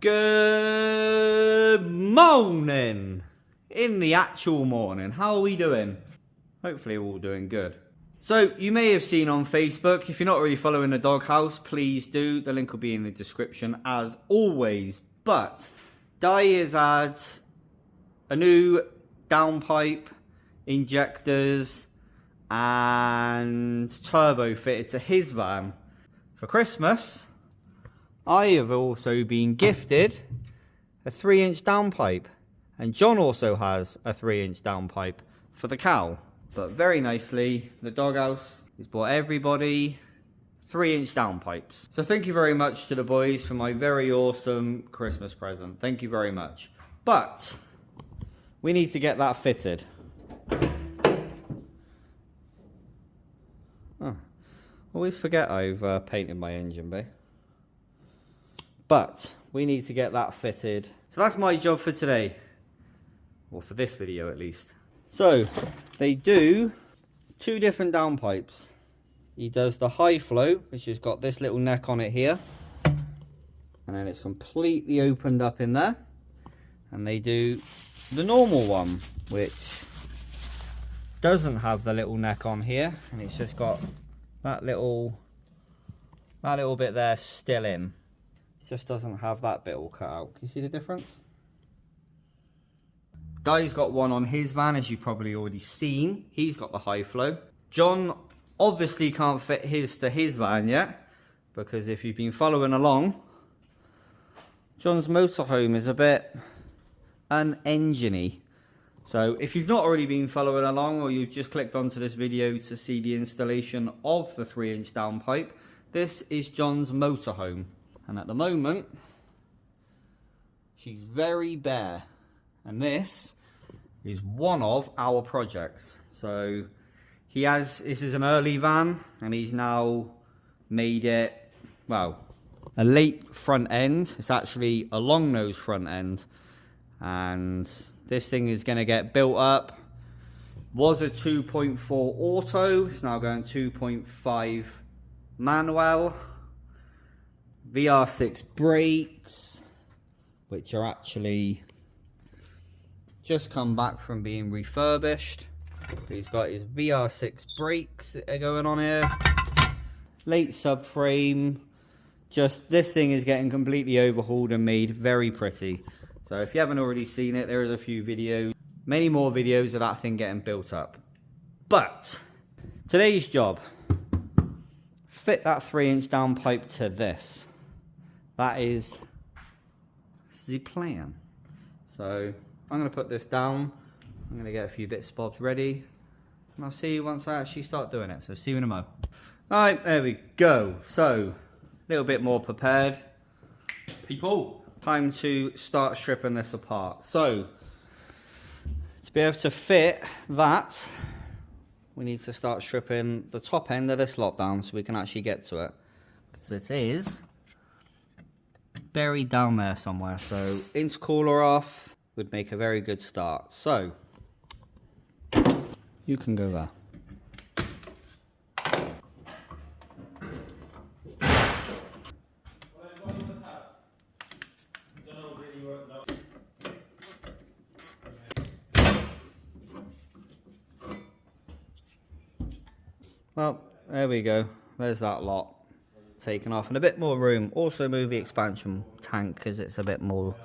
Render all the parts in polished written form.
Good morning. In the actual morning. How are we doing? Hopefully we're all doing good. So, you may have seen on Facebook, if you're not already following the doghouse, please do. The link will be in the description as always. But, Di has had a new downpipe, injectors, and turbo fitted to his van. For Christmas, I have also been gifted a 3-inch downpipe. And John also has a 3-inch downpipe for the cow. But very nicely, the doghouse has bought everybody 3-inch downpipes. So thank you very much to the boys for my very awesome Christmas present. Thank you very much. But we need to get that fitted. Oh, always forget I've painted my engine bay. But we need to get that fitted. So that's my job for today. Or for this video at least. So they do 2 different downpipes. He does the high flow, which has got this little neck on it here. And then it's completely opened up in there. And they do the normal one, which doesn't have the little neck on here. And it's just got that little bit there still in. Just doesn't have that bit all cut out. Can you see the difference? Di's got one on his van, as you've probably already seen. He's got the high flow. John obviously can't fit his to his van yet, because if you've been following along, John's motorhome is a bit un-engine-y. So if you've not already been following along, or you've just clicked onto this video to see the installation of the 3-inch downpipe, this is John's motorhome. And at the moment, she's very bare. And this is one of our projects. So this is an early van, and he's now made it, well, a late front end. It's actually a long nose front end. And this thing is going to get built up. Was a 2.4 auto, it's now going 2.5 manual. VR6 brakes, which are actually just come back from being refurbished. He's got his VR6 brakes that are going on here. Late subframe. Just this thing is getting completely overhauled and made very pretty. So if you haven't already seen it, there is a few videos, many more videos of that thing getting built up. But today's job, fit that 3-inch downpipe to this. That is the plan. So I'm going to put this down. I'm going to get a few bits and bobs ready. And I'll see you once I actually start doing it. So see you in a mo. Alright, there we go. So, a little bit more prepared. People. Time to start stripping this apart. So, to be able to fit that, we need to start stripping the top end of this lot down so we can actually get to it. Because it is buried down there somewhere, so intercooler off would make a very good start. So you can go there. Well, there we go. There's that lot taken off, and a bit more room. Also move the expansion tank because it's a bit more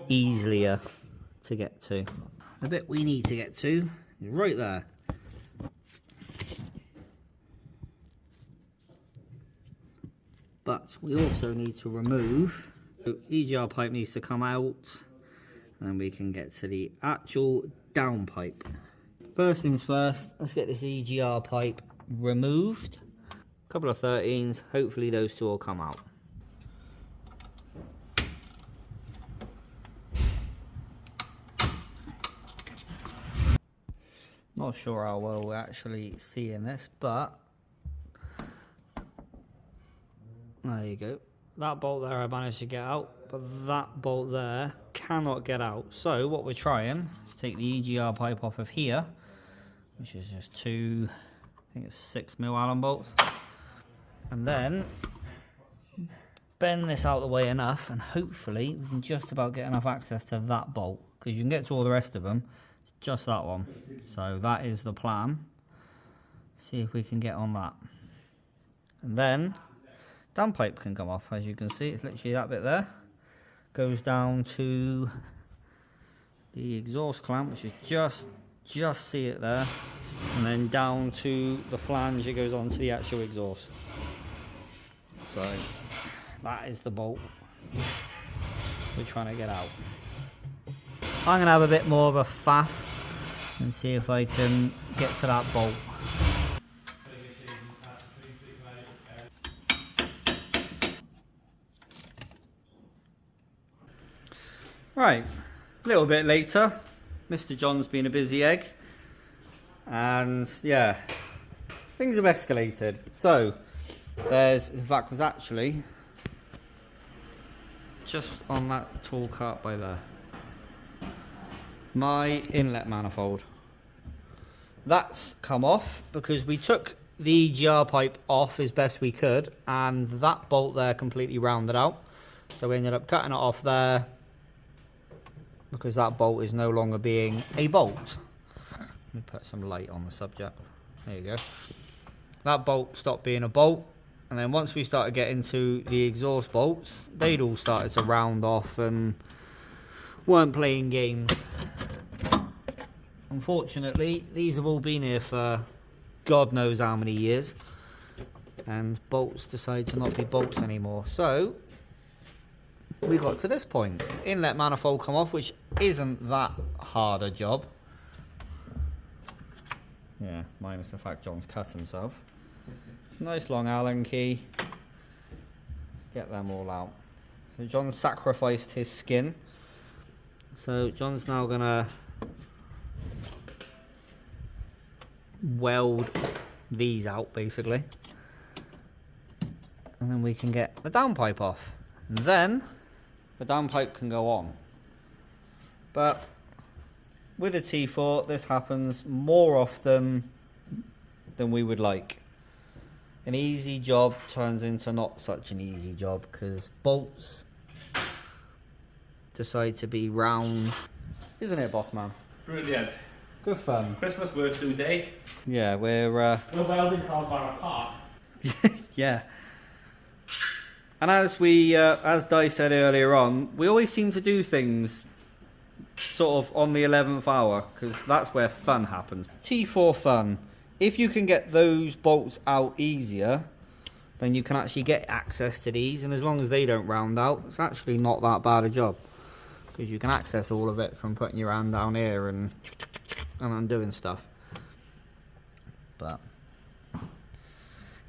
easier to get to. The bit we need to get to is right there. But we also need to remove, so EGR pipe needs to come out, and we can get to the actual downpipe. First things first, let's get this EGR pipe removed. Couple of 13s, hopefully those two will come out. Not sure how well we're actually seeing this, but there you go. That bolt there I managed to get out, but that bolt there cannot get out. So what we're trying is take the EGR pipe off of here, which is just 2, I think it's 6mm Allen bolts. And then bend this out of the way enough, and hopefully we can just about get enough access to that bolt, because you can get to all the rest of them, just that one. So that is the plan. See if we can get on that. And then downpipe can come off. As you can see, it's literally that bit there. Goes down to the exhaust clamp, which is just see it there, and then down to the flange. It goes on to the actual exhaust. So that is the bolt we're trying to get out. I'm gonna have a bit more of a faff and see if I can get to that bolt. Right, a little bit later, Mr. John's been a busy egg, and yeah, things have escalated. So there's actually just on that tall cart by there, my inlet manifold. That's come off because we took the GR pipe off as best we could, and that bolt there completely rounded out. So we ended up cutting it off there, because that bolt is no longer being a bolt. Let me put some light on the subject. There you go. That bolt stopped being a bolt, and then once we started getting to the exhaust bolts, they'd all started to round off and weren't playing games. Unfortunately, these have all been here for God knows how many years, and bolts decide to not be bolts anymore. So we got to this point. Inlet manifold come off, which isn't that hard a job. Yeah, minus the fact John's cut himself. Nice long Allen key. Get them all out. So John sacrificed his skin. So John's now gonna weld these out basically, and then we can get the downpipe off, and then the downpipe can go on. But with a T4, this happens more often than we would like. An easy job turns into not such an easy job because bolts decide to be round. Isn't it, boss man? Brilliant. Good fun. Christmas work through day. Yeah, we're welding cars far apart. yeah. And as we, as Di said earlier on, we always seem to do things sort of on the 11th hour, because that's where fun happens. T4 fun. If you can get those bolts out easier, then you can actually get access to these, and as long as they don't round out, it's actually not that bad a job, because you can access all of it from putting your hand down here and undoing stuff. But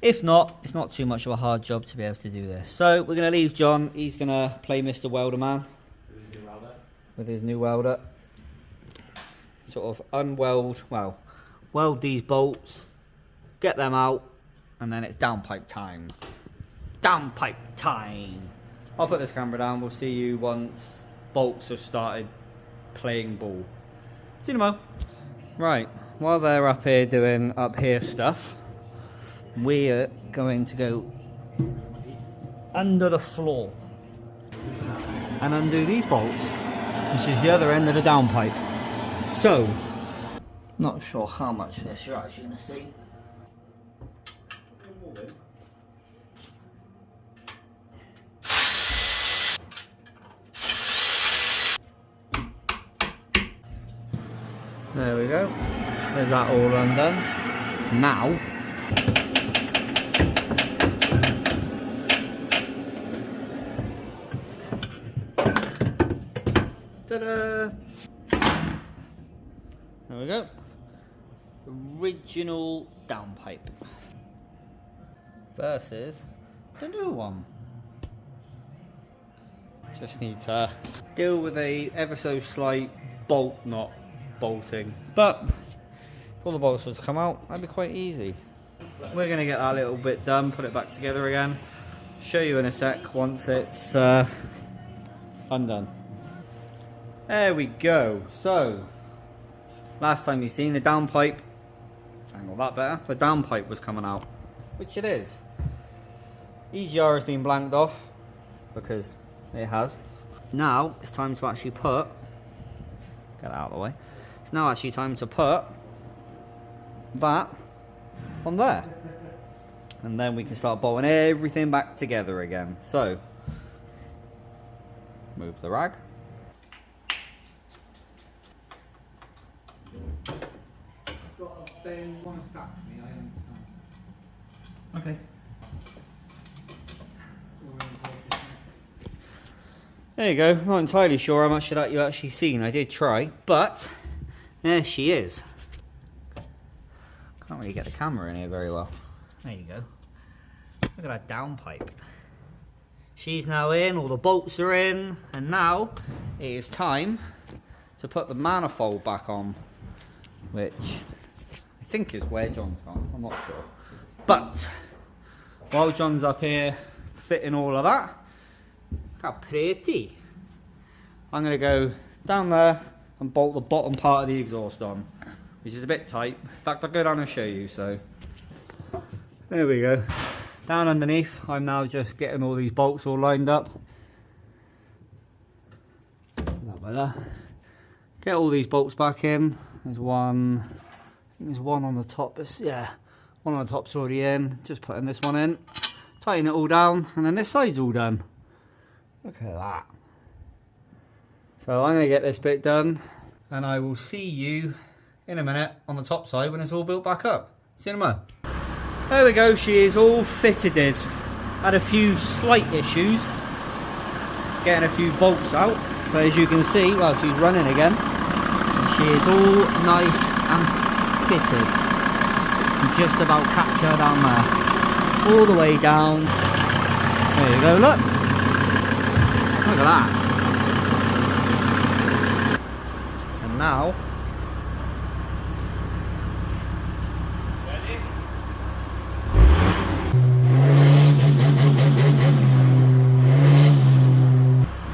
if not, it's not too much of a hard job to be able to do this. So we're going to leave John. He's going to play Mr. Welder Man with his new welder. Sort of weld these bolts, get them out, and then it's downpipe time. Downpipe time. I'll put this camera down. We'll see you once bolts have started playing ball. See you tomorrow. Right, while they're up here doing up here stuff, we're going to go under the floor and undo these bolts, which is the other end of the downpipe. So, not sure how much of this you're actually going to see. There we go. There's that all undone. Now, ta-da! There we go. Original downpipe versus the new one. Just need to deal with a ever so slight bolt knot bolting, but if all the bolts was to come out, that'd be quite easy. We're going to get that little bit done, put it back together again, show you in a sec once it's undone. There we go. So last time you seen the downpipe, angle that better, the downpipe was coming out, which it is. EGR has been blanked off, because it has. Now it's time to actually put, get that out of the way. It's now actually time to put that on there. And then we can start bolting everything back together again. So, move the rag. Okay. There you go. Not entirely sure how much of that you actually seen. I did try, but there she is. Can't really get the camera in here very well. There you go. Look at that downpipe. She's now in, all the bolts are in, and now it is time to put the manifold back on, which I think is where John's gone. I'm not sure. But while John's up here fitting all of that, look how pretty. I'm going to go down there and bolt the bottom part of the exhaust on, which is a bit tight. In fact, I'll go down and show you. So there we go. Down underneath, I'm now just getting all these bolts all lined up. Not by that. Get all these bolts back in. There's one. I think there's one on the top. Yeah, one on the top's already in. Just putting this one in. Tighten it all down, and then this side's all done. Look at that. So I'm going to get this bit done, and I will see you in a minute on the top side when it's all built back up. See you in a moment. There we go, she is all fitted. Had a few slight issues getting a few bolts out, but as you can see, well, she's running again. She is all nice and fitted. You just about catch her down there, all the way down. There you go, look. Look at that. And now,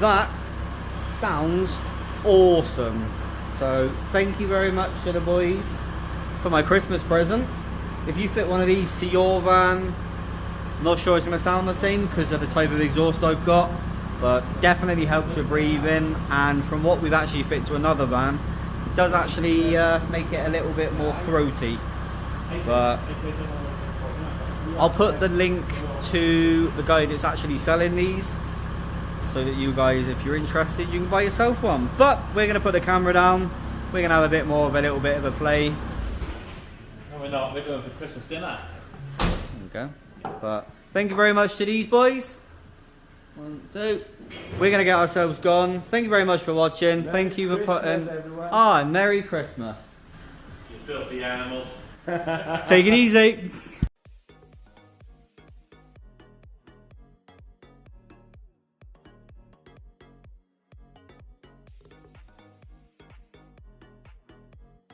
that sounds awesome. So thank you very much to the boys for my Christmas present. If you fit one of these to your van, I'm not sure it's going to sound the same because of the type of exhaust I've got, but definitely helps with breathing, and from what we've actually fit to another van, it does actually make it a little bit more throaty. But I'll put the link to the guy that's actually selling these, so that you guys, if you're interested, you can buy yourself one. But we're going to put the camera down. We're going to have a bit more of a little bit of a play. No, we're not. We're going for Christmas dinner. There we go. But thank you very much to these boys. 1, 2. We're going to get ourselves gone. Thank you very much for watching. Thank you for putting... Ah, Merry Christmas. You filthy animals. Take it easy.